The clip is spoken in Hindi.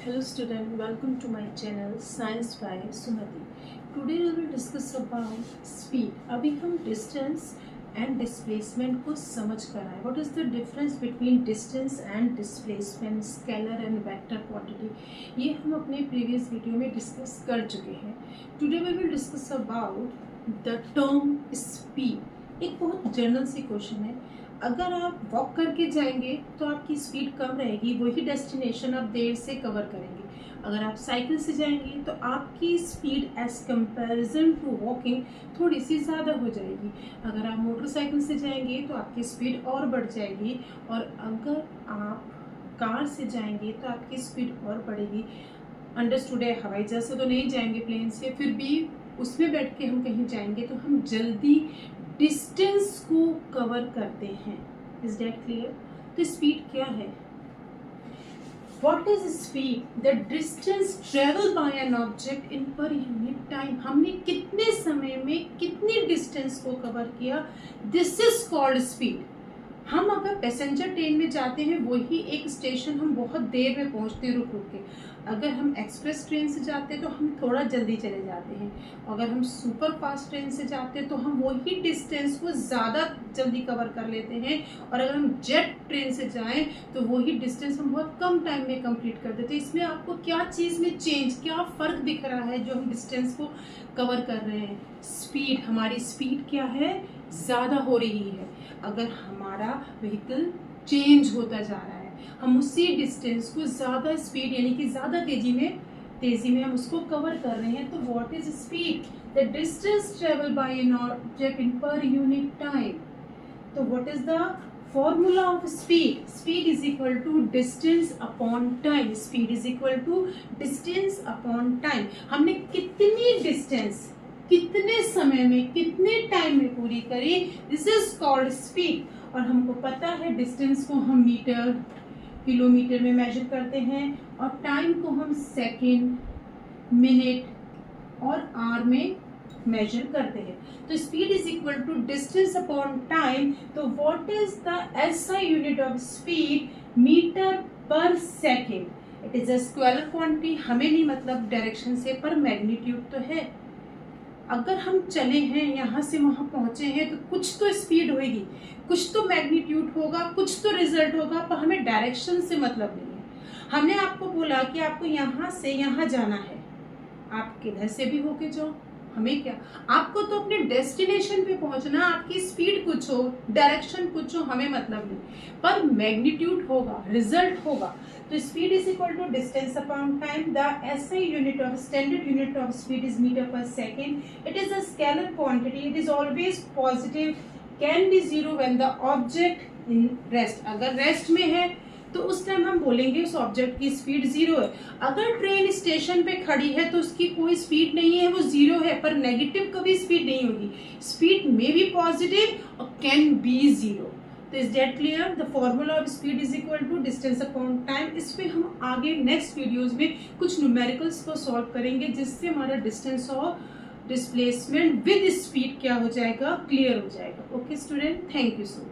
Hello student, welcome to my channel Science by Sumati. Today we will discuss about speed. अभी हम distance and displacement को समझ कर आए. What is the difference between distance and displacement, scalar and vector quantity? ये हम अपने previous video में discuss कर चुके हैं. Today we will discuss about the term speed. एक बहुत जनरल सी क्वेश्चन है. अगर आप वॉक करके जाएंगे तो आपकी स्पीड कम रहेगी, वही डेस्टिनेशन आप देर से कवर करेंगे. अगर आप साइकिल से जाएंगे तो आपकी speed as comparison to walking थोड़ी सी ज़्यादा हो जाएगी. अगर आप मोटरसाइकिल से जाएंगे तो आपकी स्पीड और बढ़ जाएगी, और अगर आप कार से जाएंगे तो आपकी स्पीड और बढ़ेगी. अंडरस्टूड है. हवाई जहाज से तो नहीं जाएंगे, प्लेन से, फिर भी उसमें बैठ के हम कहीं जाएंगे तो हम जल्दी डिस्टेंस को कवर करते हैं. Is that clear? तो स्पीड क्या है? What is speed? The distance travel by an object in per unit time. हमने कितने समय में कितनी डिस्टेंस को कवर किया, दिस इज कॉल्ड स्पीड. हम अगर पैसेंजर ट्रेन में जाते हैं वही एक स्टेशन हम बहुत देर में पहुंचते हैं रुक रुक के. अगर हम एक्सप्रेस ट्रेन से जाते हैं तो हम थोड़ा जल्दी चले जाते हैं. अगर हम सुपर फास्ट ट्रेन से जाते हैं तो हम वही डिस्टेंस को ज़्यादा जल्दी कवर कर लेते हैं. और अगर हम जेट ट्रेन से जाएं तो वही डिस्टेंस हम बहुत कम टाइम में कंप्लीट कर देते हैं. इसमें आपको क्या चीज़ में चेंज, क्या फ़र्क दिख रहा है जो हम डिस्टेंस को कवर कर रहे हैं? स्पीड. हमारी स्पीड क्या है? ज़्यादा हो रही है. अगर हमारा व्हीकल चेंज होता जा रहा है, हम उसी डिस्टेंस को ज़्यादा स्पीड यानी कि ज़्यादा तेज़ी में हम उसको कवर कर रहे हैं. तो what is speed? The distance travel by an object in per unit time. तो what is the formula of speed? Speed is equal to distance upon time. Speed is equal to distance upon time. हमने कितनी डिस्टेंस कितने समय में कितने टाइम में पूरी करी, दिस इज कॉल्ड स्पीड. और हमको पता है डिस्टेंस को हम मीटर किलोमीटर में मेजर करते हैं और टाइम को हम सेकंड, मिनट और आवर में मेजर करते हैं. तो speed is equal to distance upon time. तो what is the SI unit of speed? Metre per second. It is a scalar quantity. हमें नहीं मतलब डायरेक्शन से, पर मैग्नीट्यूड तो है. अगर हम चले हैं यहाँ से वहाँ पहुँचे हैं तो कुछ तो स्पीड होगी, कुछ तो मैग्नीट्यूड होगा, कुछ तो रिजल्ट होगा, पर हमें डायरेक्शन से मतलब नहीं है. हमने आपको बोला कि आपको यहाँ से यहाँ जाना है, आप किधर से भी होके जाओ, हमें क्या, आपको तो अपने डेस्टिनेशन पे पहुंचना. आपकी स्पीड कुछ हो, डायरेक्शन कुछ हो, हमें मतलब नहीं, पर मैग्नीट्यूड होगा, रिजल्ट होगा. तो speed is equal to distance upon time. The SI unit of standard unit of speed is metre per second. It is a scalar quantity. It is always positive, can be zero when the object in rest. अगर रेस्ट में है तो उस टाइम हम बोलेंगे उस ऑब्जेक्ट की स्पीड जीरो है. अगर ट्रेन स्टेशन पे खड़ी है तो उसकी कोई स्पीड नहीं है, वो जीरो है, पर नेगेटिव कभी स्पीड नहीं होगी. स्पीड में भी पॉजिटिव और कैन बी जीरो. तो is that clear? The formula of speed is equal to distance upon time. इस पे हम आगे नेक्स्ट वीडियोज में कुछ न्यूमेरिकल्स को सॉल्व करेंगे जिससे हमारा डिस्टेंस और डिस्प्लेसमेंट विद स्पीड क्या हो जाएगा, क्लियर हो जाएगा. Okay student, thank you so much.